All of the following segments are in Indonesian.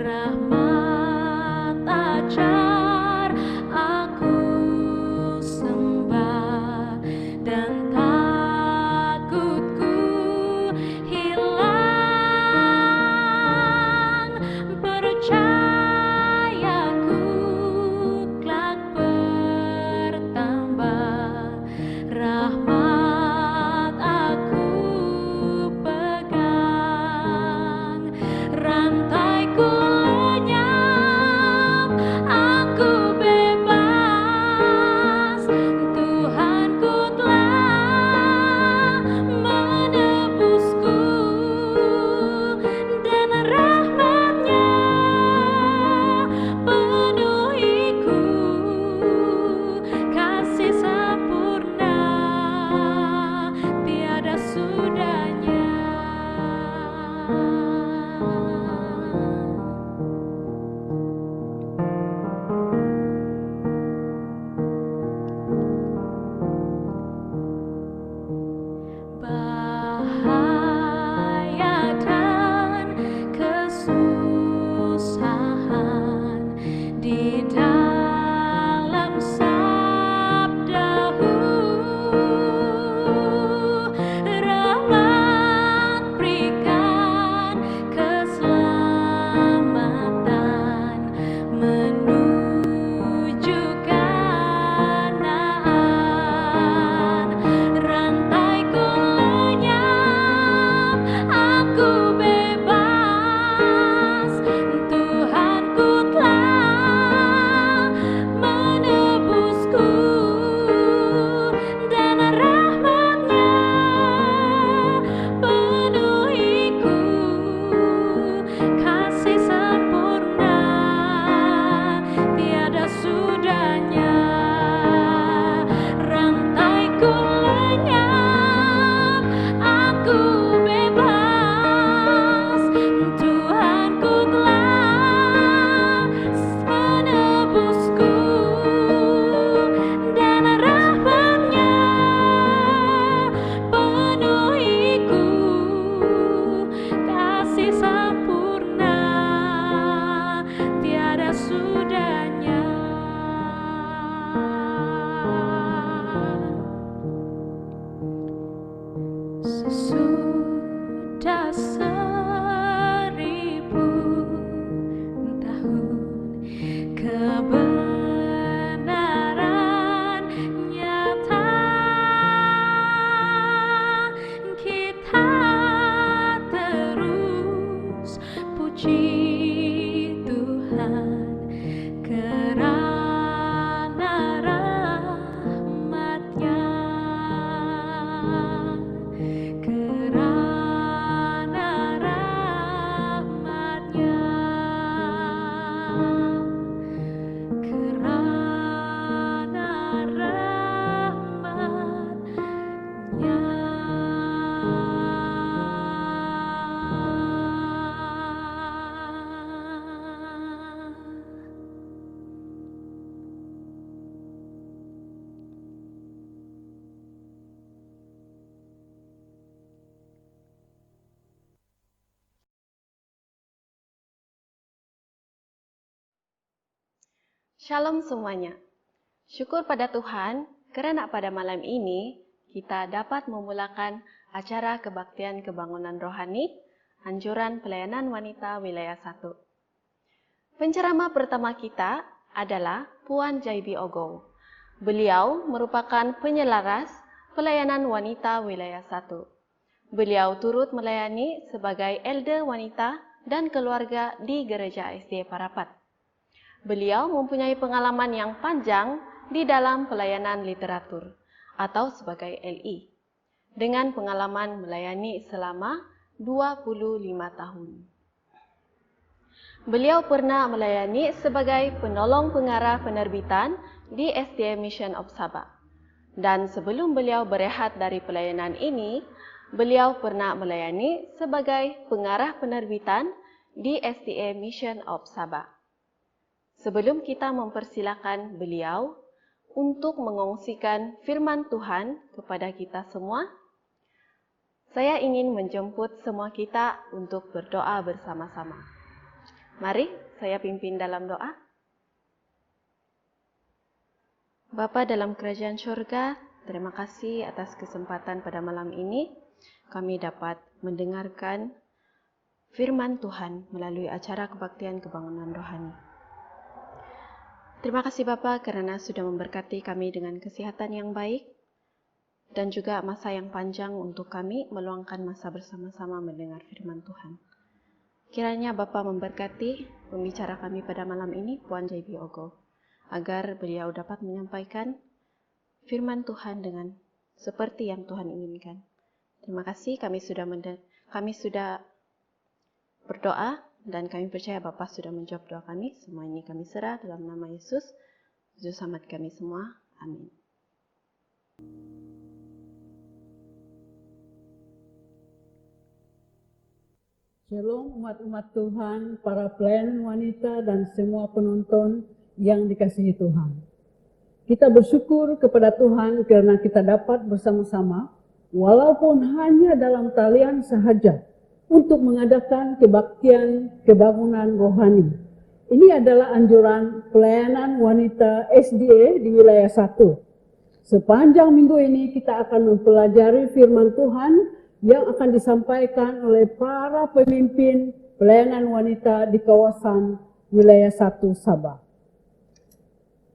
rahmat ajar aku sembah dan takutku hilang, percayaku kelak bertambah, rahmat aku pegang, rantaiku lenyap, aku bebas, Tuhanku telah menebusku, dan rahmat-Nya penuhiku, kasih sempurna tiada sudahnya. Bahaya dan kesusahan di dalam sabda-Mu, rahmat berikan keselamatan menuju Kanaan, rantaiku lenyap, aku bebas, Tuhanku telah menebusku, dan rahmat-Nya penuhiku, kasih sempurna tiada sudahnya. Rantaiku lenyap, aku bebas, Tuhanku telah menebusku, dan rahmat-Nya penuhiku, kasih sempurna tiada sudahnya. Sesudah 1000 tahun kebenaran nyata, kita terus puji Tuhan kerana rahmat-Nya, kerana rahmat-Nya, kerana rahmat-Nya. Shalom semuanya. Syukur pada Tuhan kerana pada malam ini kita dapat memulakan acara kebaktian kebangunan rohani Anjuran Pelayanan Wanita Wilayah 1. Penceramah pertama kita adalah Puan Jaibi Ogo. Beliau merupakan penyelaras Pelayanan Wanita Wilayah 1. Beliau turut melayani sebagai elder wanita dan keluarga di Gereja SDA Parapat. Beliau mempunyai pengalaman yang panjang di dalam pelayanan literatur atau sebagai LE, dengan pengalaman melayani selama 25 tahun. Beliau pernah melayani sebagai penolong pengarah penerbitan di SDA Mission of Sabah. Dan sebelum beliau berehat dari pelayanan ini, beliau pernah melayani sebagai pengarah penerbitan di SDA Mission of Sabah. Sebelum kita mempersilakan beliau untuk mengongsikan firman Tuhan kepada kita semua, saya ingin menjemput semua kita untuk berdoa bersama-sama. Mari saya pimpin dalam doa. Bapa dalam kerajaan surga, terima kasih atas kesempatan pada malam ini. Kami dapat mendengarkan firman Tuhan melalui acara kebaktian kebangunan rohani. Terima kasih Bapa karena sudah memberkati kami dengan kesehatan yang baik dan juga masa yang panjang untuk kami meluangkan masa bersama-sama mendengar firman Tuhan. Kiranya Bapa memberkati pembicara kami pada malam ini, Puan JB Ogo, agar beliau dapat menyampaikan firman Tuhan dengan seperti yang Tuhan inginkan. Terima kasih, kami sudah berdoa dan kami percaya Bapa sudah menjawab doa kami. Semua ini kami serah dalam nama Yesus, Juru Selamat kami semua. Amin. Shalom umat-umat Tuhan, para pelayan wanita dan semua penonton yang dikasihi Tuhan. Kita bersyukur kepada Tuhan karena kita dapat bersama-sama, walaupun hanya dalam talian sahaja, untuk mengadakan kebaktian kebangunan rohani. Ini adalah anjuran pelayanan wanita SDA di wilayah 1. Sepanjang minggu ini kita akan mempelajari firman Tuhan yang akan disampaikan oleh para pemimpin pelayanan wanita di kawasan wilayah 1 Sabah.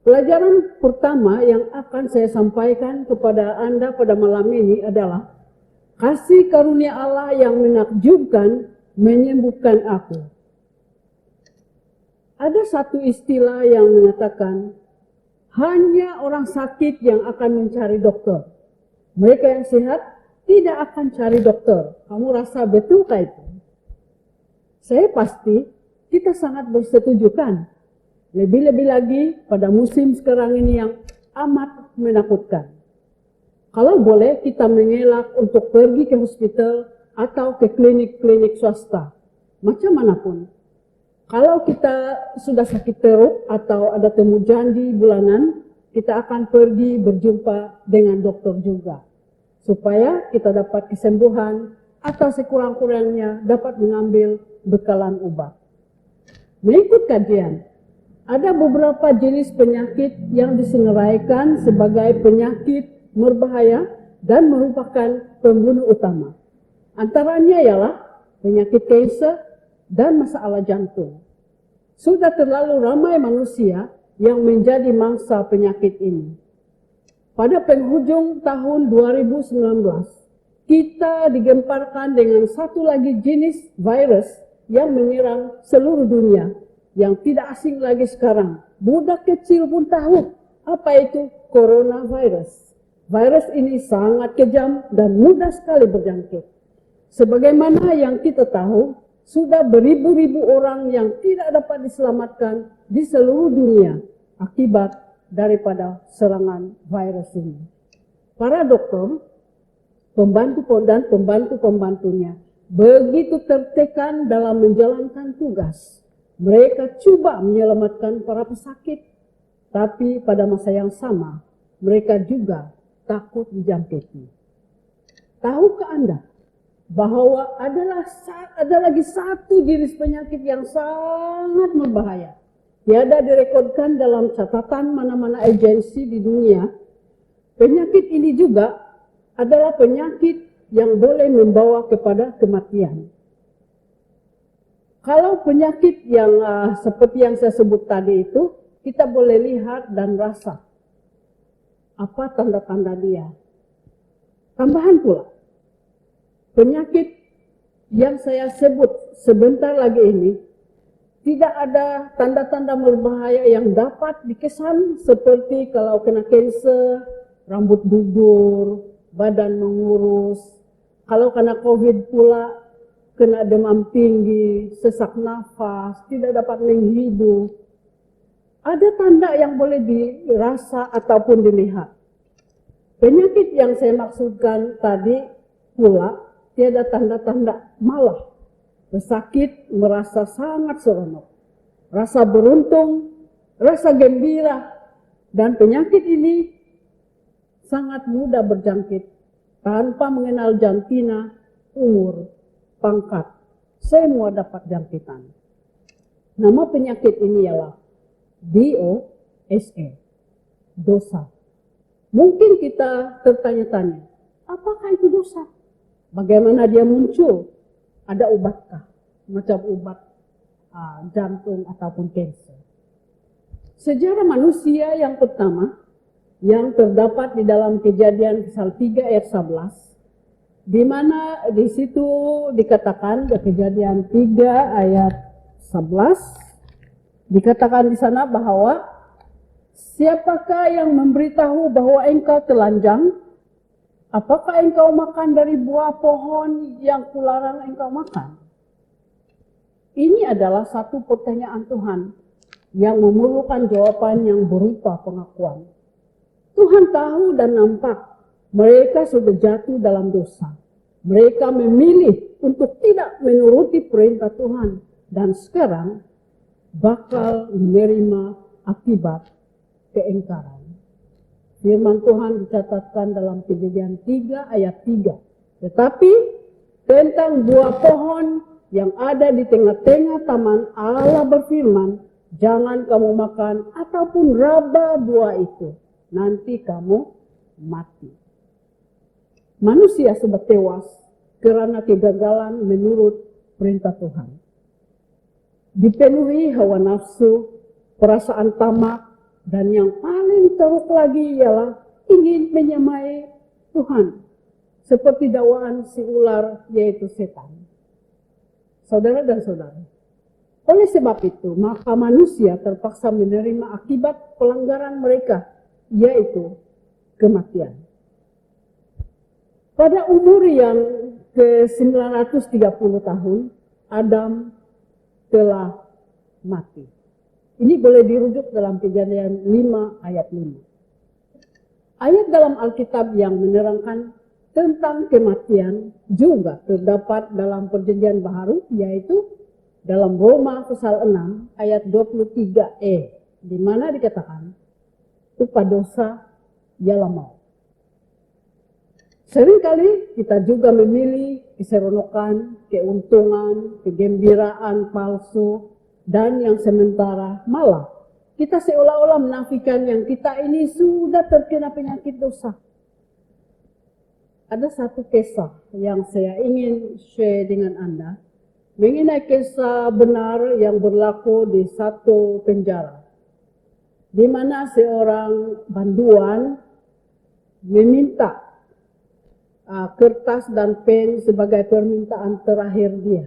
Pelajaran pertama yang akan saya sampaikan kepada Anda pada malam ini adalah kasih karunia Allah yang menakjubkan menyembuhkan aku. Ada satu istilah yang mengatakan hanya orang sakit yang akan mencari dokter. Mereka yang sehat tidak akan cari dokter. Kamu rasa betulkah itu? Saya pasti kita sangat bersetujukan. Lebih-lebih lagi pada musim sekarang ini yang amat menakutkan. Kalau boleh kita mengelak untuk pergi ke hospital atau ke klinik-klinik swasta. Macam manapun. Kalau kita sudah sakit perut atau ada temu janji bulanan, kita akan pergi berjumpa dengan dokter juga. Supaya kita dapat kesembuhan atau sekurang-kurangnya dapat mengambil bekalan obat. Mengikut kajian, ada beberapa jenis penyakit yang disengeraikan sebagai penyakit berbahaya dan merupakan pembunuh utama. Antaranya ialah penyakit kanser dan masalah jantung. Sudah terlalu ramai manusia yang menjadi mangsa penyakit ini. Pada penghujung tahun 2019, kita digemparkan dengan satu lagi jenis virus yang menyerang seluruh dunia, yang tidak asing lagi sekarang. Budak kecil pun tahu apa itu coronavirus. Virus ini sangat kejam dan mudah sekali berjangkit. Sebagaimana yang kita tahu, sudah beribu-ribu orang yang tidak dapat diselamatkan di seluruh dunia akibat daripada serangan virus ini. Para dokter, pembantu-pembantunya begitu tertekan dalam menjalankan tugas. Mereka coba menyelamatkan para pesakit, tapi pada masa yang sama mereka juga takut dijangkiti. Tahukah Anda bahwa ada lagi satu jenis penyakit yang sangat berbahaya? Tiada direkodkan dalam catatan mana-mana agensi di dunia. Penyakit ini juga adalah penyakit yang boleh membawa kepada kematian. Kalau penyakit yang seperti yang saya sebut tadi itu, kita boleh lihat dan rasa apa tanda-tanda dia. Tambahan pula, penyakit yang saya sebut sebentar lagi ini, tidak ada tanda-tanda berbahaya yang dapat dikesan seperti kalau kena kanser, rambut gugur, badan mengurus. Kalau kena COVID pula, kena demam tinggi, sesak nafas, tidak dapat menghidup. Ada tanda yang boleh dirasa ataupun dilihat. Penyakit yang saya maksudkan tadi pula, tiada tanda-tanda, malah pesakit merasa sangat seronok, rasa beruntung, rasa gembira, dan penyakit ini sangat mudah berjangkit tanpa mengenal jantina, umur, pangkat, semua dapat jangkitan. Nama penyakit ini ialah DOSA, dosa. Mungkin kita tertanya-tanya, apakah itu dosa? Bagaimana dia muncul? Ada obatkah? Macam obat jantung ataupun kanker. Sejarah manusia yang pertama yang terdapat di dalam Kejadian pasal 3 ayat 11, di mana di situ dikatakan di Kejadian 3 ayat 11 dikatakan di sana bahwa siapakah yang memberitahu bahwa engkau telanjang? Apakah engkau makan dari buah pohon yang kularang engkau makan? Ini adalah satu pertanyaan Tuhan yang memerlukan jawaban yang berupa pengakuan. Tuhan tahu dan nampak mereka sudah jatuh dalam dosa. Mereka memilih untuk tidak menuruti perintah Tuhan dan sekarang bakal menerima akibat keingkaran. Firman Tuhan dicatatkan dalam Kejadian 3 ayat 3. Tetapi tentang buah pohon yang ada di tengah-tengah taman, Allah berfirman, jangan kamu makan ataupun raba buah itu, nanti kamu mati. Manusia sudah tewas karena kegagalan menurut perintah Tuhan. Dipenuhi hawa nafsu, perasaan tamak, dan yang paling teruk lagi ialah ingin menyamai Tuhan. Seperti dakwaan si ular, yaitu setan. Saudara dan saudara, oleh sebab itu, maka manusia terpaksa menerima akibat pelanggaran mereka, yaitu kematian. Pada umur yang ke-930 tahun, Adam telah mati. Ini boleh dirujuk dalam Kejadian 5 ayat 5. Ayat dalam Alkitab yang menerangkan tentang kematian juga terdapat dalam Perjanjian Baru, yaitu dalam Roma pasal 6 ayat 23e, di mana dikatakan upah dosa ialah maut. Seringkali kita juga memilih keseronokan, keuntungan, kegembiraan palsu, dan yang sementara. Malah kita seolah-olah menafikan yang kita ini sudah terkena penyakit dosa. Ada satu kisah yang saya ingin share dengan Anda, mengenai kisah benar yang berlaku di satu penjara, di mana seorang banduan meminta kertas dan pen sebagai permintaan terakhir dia.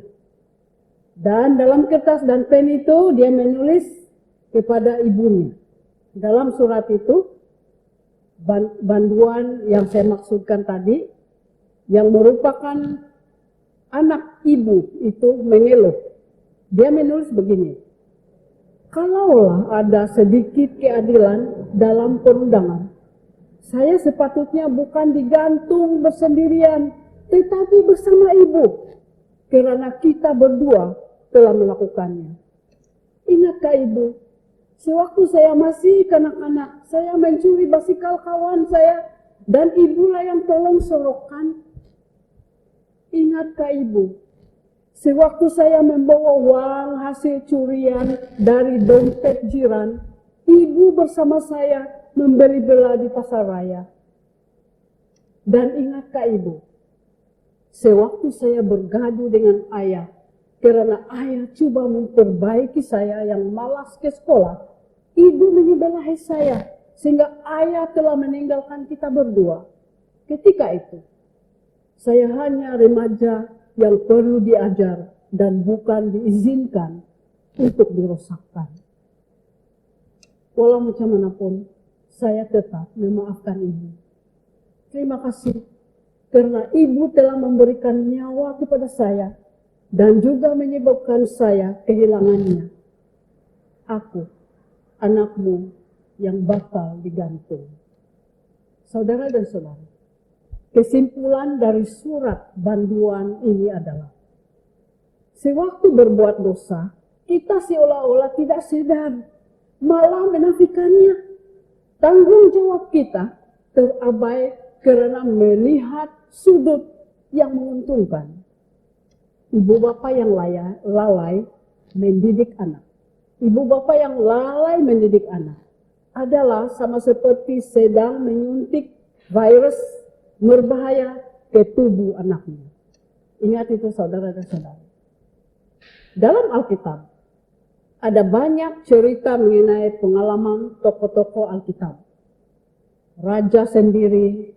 Dan dalam kertas dan pen itu dia menulis kepada ibunya. Dalam surat itu, banduan yang saya maksudkan tadi, yang merupakan anak ibu itu mengeluh. Dia menulis begini, kalaulah ada sedikit keadilan dalam perundangan, saya sepatutnya bukan digantung bersendirian, tetapi bersama ibu, karena kita berdua telah melakukannya. Ingatkah ibu, sewaktu saya masih kanak-kanak, saya mencuri basikal kawan saya, dan ibulah yang tolong sorokkan. Ingatkah ibu, sewaktu saya membawa uang hasil curian dari dompet jiran, ibu bersama saya membeli bela di pasar raya. Dan ingatkah ibu, sewaktu saya bergaduh dengan ayah, karena ayah coba memperbaiki saya yang malas ke sekolah, ibu menyebelahi saya, sehingga ayah telah meninggalkan kita berdua. Ketika itu, saya hanya remaja yang perlu diajar dan bukan diizinkan untuk dirosakkan. Walau macam manapun, saya tetap memaafkan ibu. Terima kasih karena ibu telah memberikan nyawa kepada saya dan juga menyebabkan saya kehilangannya. Aku, anakmu yang bakal digantung. Saudara dan saudara, kesimpulan dari surat banduan ini adalah, sewaktu berbuat dosa, kita seolah-olah tidak sadar, malah menafikannya. Tanggung jawab kita terabai karena melihat sudut yang menguntungkan. Ibu bapak yang lalai mendidik anak. ibu bapak yang lalai mendidik anak adalah sama seperti sedang menyuntik virus berbahaya ke tubuh anaknya. Ingat itu saudara dan saudara. Dalam Alkitab, ada banyak cerita mengenai pengalaman tokoh-tokoh Alkitab. Raja sendiri,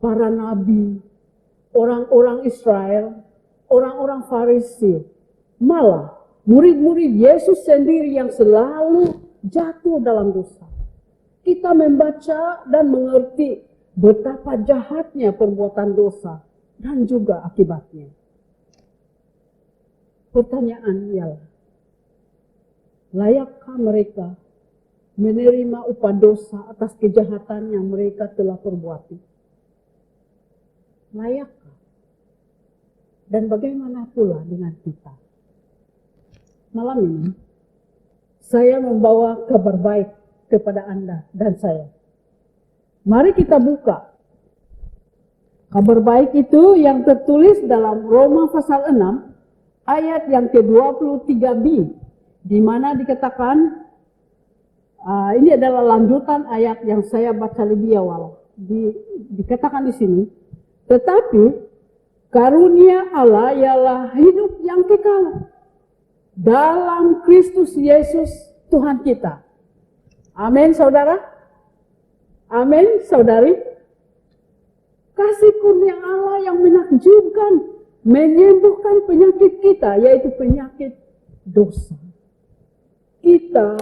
para nabi, orang-orang Israel, orang-orang Farisi, malah murid-murid Yesus sendiri yang selalu jatuh dalam dosa. Kita membaca dan mengerti betapa jahatnya perbuatan dosa dan juga akibatnya. Pertanyaan ialah, layakkah mereka menerima upah dosa atas kejahatan yang mereka telah perbuati? Layakkah? Dan bagaimana pula dengan kita? Malam ini, saya membawa kabar baik kepada Anda dan saya. Mari kita buka. Kabar baik itu yang tertulis dalam Roma pasal 6, ayat yang ke-23b, di mana dikatakan, ini adalah lanjutan ayat yang saya baca lebih awal. Dikatakan di sini, tetapi karunia Allah ialah hidup yang kekal dalam Kristus Yesus Tuhan kita. Amin, saudara. Amin, saudari. Kasih karunia Allah yang menakjubkan, menyembuhkan penyakit kita, yaitu penyakit dosa. Kita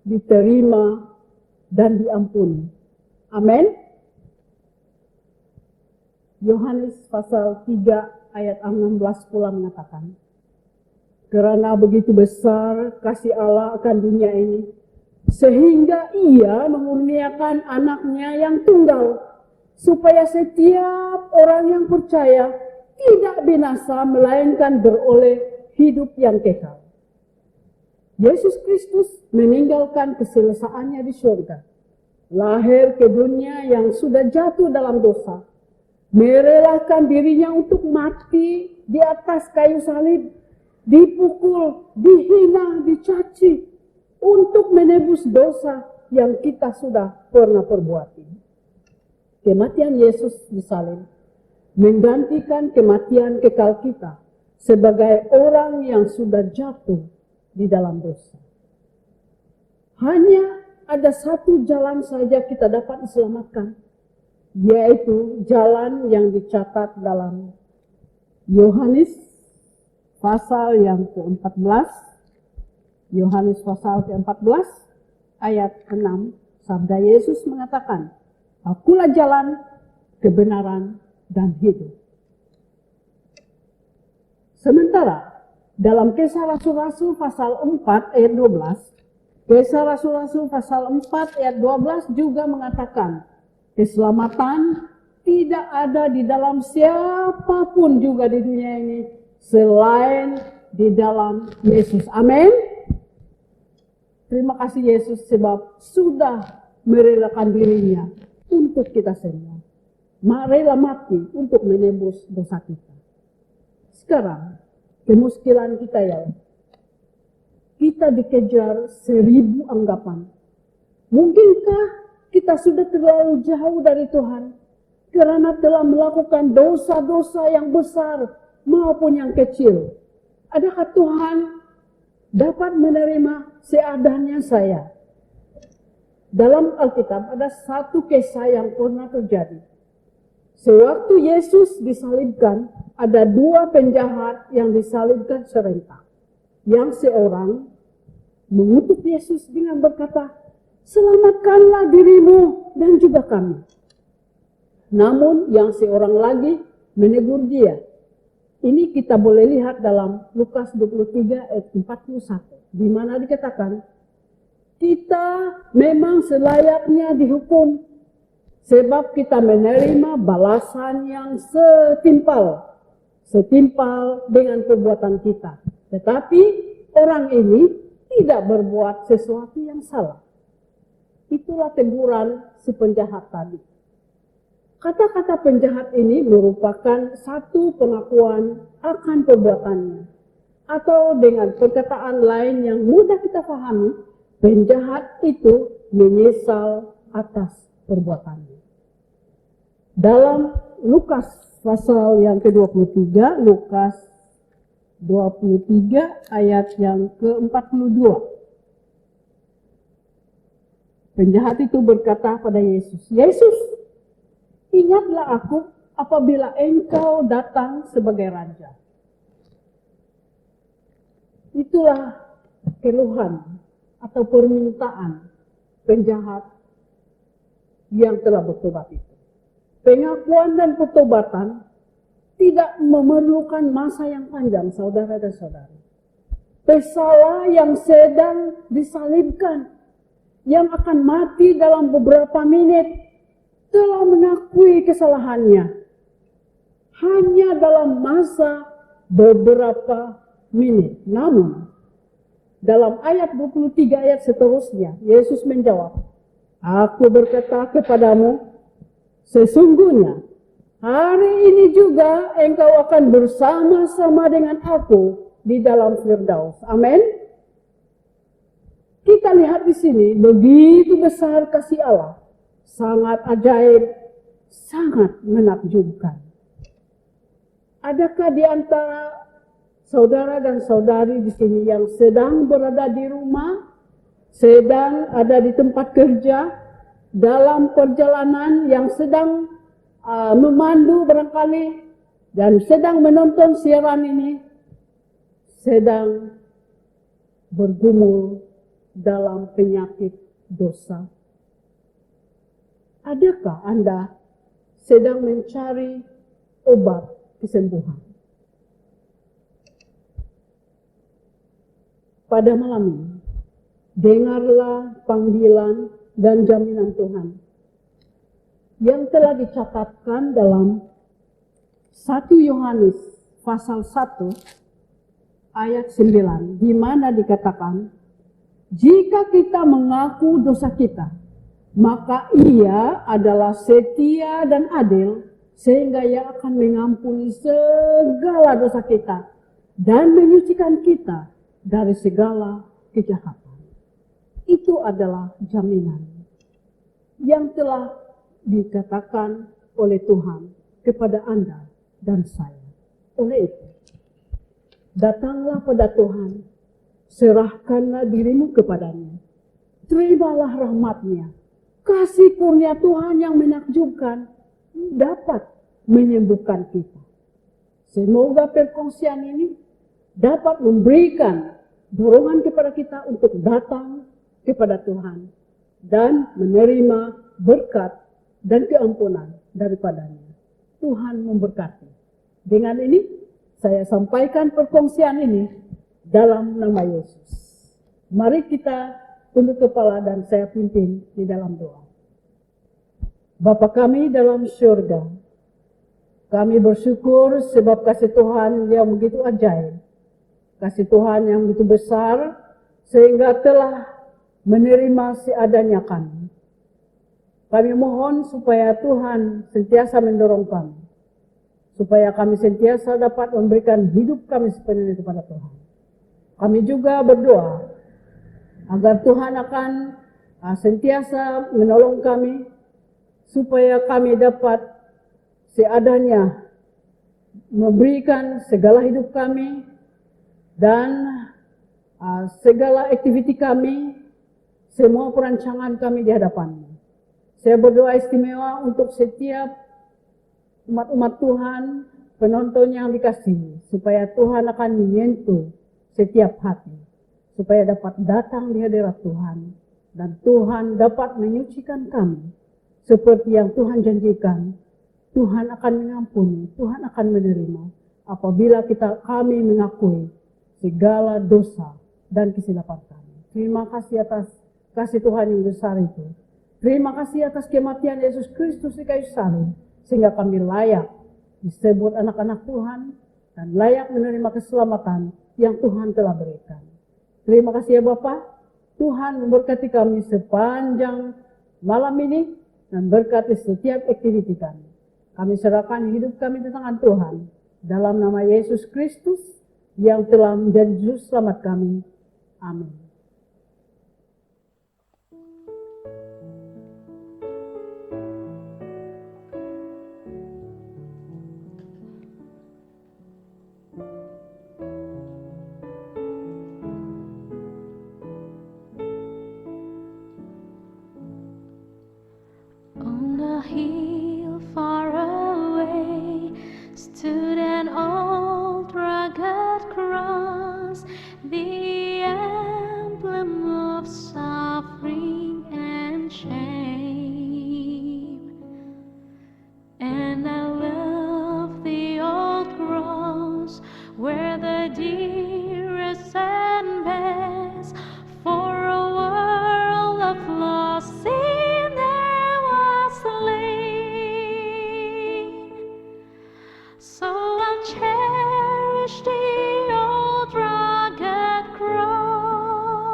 diterima dan diampuni. Amin. Yohanes pasal 3 ayat 16 pula mengatakan, karena begitu besar kasih Allah akan dunia ini, sehingga ia mengurniakan anaknya yang tunggal, supaya setiap orang yang percaya tidak binasa, melainkan beroleh hidup yang kekal. Yesus Kristus meninggalkan keselesaannya di surga, lahir ke dunia yang sudah jatuh dalam dosa, merelakan dirinya untuk mati di atas kayu salib, dipukul, dihina, dicaci, untuk menebus dosa yang kita sudah pernah perbuat. Kematian Yesus di salib menggantikan kematian kekal kita sebagai orang yang sudah jatuh di dalam dosa. Hanya ada satu jalan saja kita dapat diselamatkan, yaitu jalan yang dicatat dalam Yohanes pasal yang ke-14, Yohanes pasal ke-14 ayat 6, sabda Yesus mengatakan, akulah jalan, kebenaran, dan hidup. Sementara dalam Kisah Rasul-Rasul pasal 4 ayat 12, Kisah Rasul-Rasul pasal 4 ayat 12 juga mengatakan, keselamatan tidak ada di dalam siapapun juga di dunia ini selain di dalam Yesus. Amin. Terima kasih Yesus sebab sudah merelakan dirinya untuk kita semua. Rela mati untuk menebus dosa kita. Sekarang, kemuskilan kita ya, kita dikejar 1000 anggapan. Mungkinkah kita sudah terlalu jauh dari Tuhan karena telah melakukan dosa-dosa yang besar maupun yang kecil? Adakah Tuhan dapat menerima seadanya saya? Dalam Alkitab ada satu kisah yang pernah terjadi. Sewaktu Yesus disalibkan, ada 2 penjahat yang disalibkan serentak. Yang seorang mengutuk Yesus dengan berkata, selamatkanlah dirimu dan juga kami. Namun yang seorang lagi menegur dia. Ini kita boleh lihat dalam Lukas 23 ayat 41. Di mana dikatakan, kita memang selayaknya dihukum, sebab kita menerima balasan yang setimpal dengan perbuatan kita. Tetapi orang ini tidak berbuat sesuatu yang salah. Itulah teguran si penjahat tadi. Kata-kata penjahat ini merupakan satu pengakuan akan perbuatannya. Atau dengan perkataan lain yang mudah kita pahami, penjahat itu menyesal atas perbuatannya. Dalam Lukas pasal yang ke-23, Lukas 23 ayat yang ke-42. Penjahat itu berkata pada Yesus, "Yesus, ingatlah aku apabila engkau datang sebagai raja." Itulah keluhan atau permintaan penjahat yang telah bertobat itu. Pengakuan dan pertobatan tidak memerlukan masa yang panjang, saudara dan saudari. Pesalah yang sedang disalibkan, yang akan mati dalam beberapa menit, telah mengakui kesalahannya. Hanya dalam masa beberapa menit. Namun, dalam ayat 23 ayat seterusnya, Yesus menjawab, "Aku berkata kepadamu, sesungguhnya hari ini juga engkau akan bersama-sama dengan aku di dalam Firdaus." Amin. Kita lihat di sini begitu besar kasih Allah, sangat ajaib, sangat menakjubkan. Adakah di antara saudara dan saudari di sini yang sedang berada di rumah, sedang ada di tempat kerja, dalam perjalanan, yang sedang memandu barangkali, dan sedang menonton siaran ini, sedang bergumul dalam penyakit dosa? Adakah Anda sedang mencari obat kesembuhan? Pada malam ini, dengarlah panggilan dan jaminan Tuhan yang telah dicatatkan dalam 1 Yohanes pasal 1 ayat 9, di mana dikatakan, "Jika kita mengaku dosa kita, maka Ia adalah setia dan adil, sehingga Ia akan mengampuni segala dosa kita dan menyucikan kita dari segala kejahatan." Itu adalah jaminan yang telah dikatakan oleh Tuhan kepada Anda dan saya. Oleh itu, datanglah pada Tuhan, serahkanlah dirimu kepadanya, terimalah rahmat-Nya. Kasih kurnia Tuhan yang menakjubkan dapat menyembuhkan kita. Semoga perkongsian ini dapat memberikan dorongan kepada kita untuk datang kepada Tuhan dan menerima berkat dan keampunan daripadanya. Tuhan memberkati. Dengan ini saya sampaikan perkongsian ini dalam nama Yesus. Mari kita tunduk kepala dan saya pimpin di dalam doa. Bapa kami dalam surga, kami bersyukur sebab kasih Tuhan yang begitu ajaib, kasih Tuhan yang begitu besar, sehingga telah menerima seadanya kami. Kami mohon supaya Tuhan sentiasa mendorong kami, supaya kami sentiasa dapat memberikan hidup kami sepenuhnya kepada Tuhan. Kami juga berdoa agar Tuhan akan sentiasa menolong kami, supaya kami dapat seadanya memberikan segala hidup kami dan segala aktiviti kami, semua perancangan kami di hadapan-Mu. Saya berdoa istimewa untuk setiap umat-umat Tuhan, penonton yang dikasihi, supaya Tuhan akan menyentuh setiap hati, supaya dapat datang di hadirat Tuhan, dan Tuhan dapat menyucikan kami, seperti yang Tuhan janjikan. Tuhan akan mengampuni, Tuhan akan menerima, apabila kami mengakui segala dosa dan kesilapan kami. Terima kasih atas kasih Tuhan yang besar itu. Terima kasih atas kematian Yesus Kristus di kayu salib, sehingga kami layak disebut anak-anak Tuhan dan layak menerima keselamatan yang Tuhan telah berikan. Terima kasih ya Bapa. Tuhan memberkati kami sepanjang malam ini dan berkati setiap aktiviti kami. Kami serahkan hidup kami di tangan Tuhan dalam nama Yesus Kristus yang telah menjadi juru selamat kami. Amin. On the hill far away stood an old rugged cross, the emblem of suffering and shame. And I love the old cross where the dearest and best for a world of lost sin there was slain. So I'll cherish the old rugged cross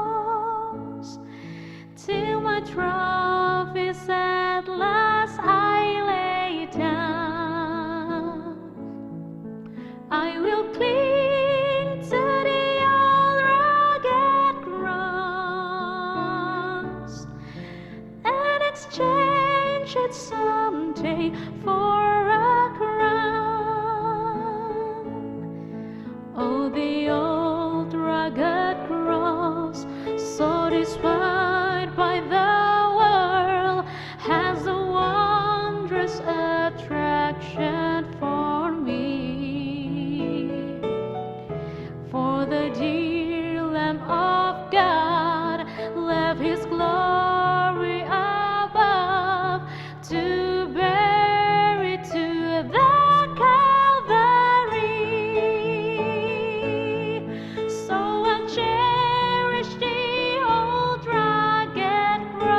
till my trophies at last I lay down. I will cling to the old rugged cross and exchange it someday for a crown. Oh, the old rugged cross, so despised by the world, has a wondrous attraction for me. For the dear Lamb of God left His glory above to bear it to the Calvary. So I'll cherish the old rugged cross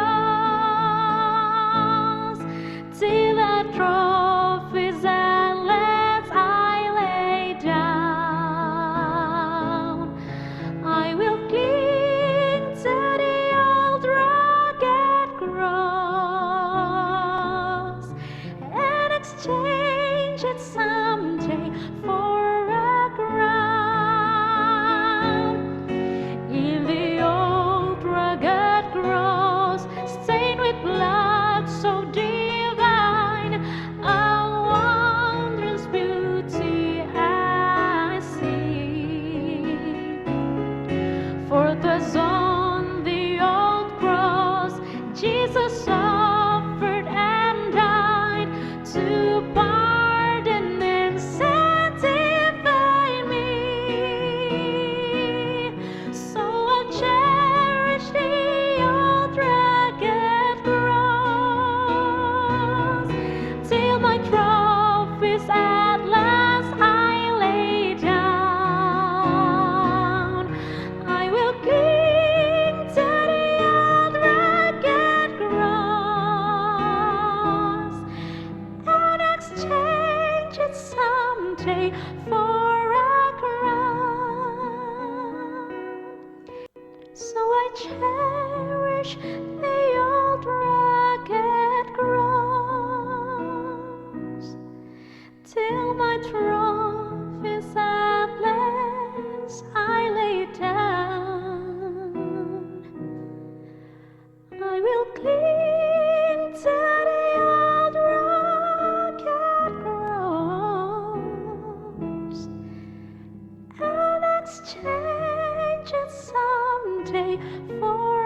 till the trophies at last I lay down. I will cling to the old rugged cross and exchange it someday for a crown. In the old rugged cross, stained with blood so divine, a wondrous beauty I see. For 'twas on the old cross Jesus suffered and died to pardon and sanctify me. So I'll cherish the old rugged cross till my trophies at last I lay down. I will cling to the old rugged cross and exchange it someday for a crown. So I cherish the old rugged cross till my trophies at last I lay down. I will cling to the old rugged cross and exchange it someday for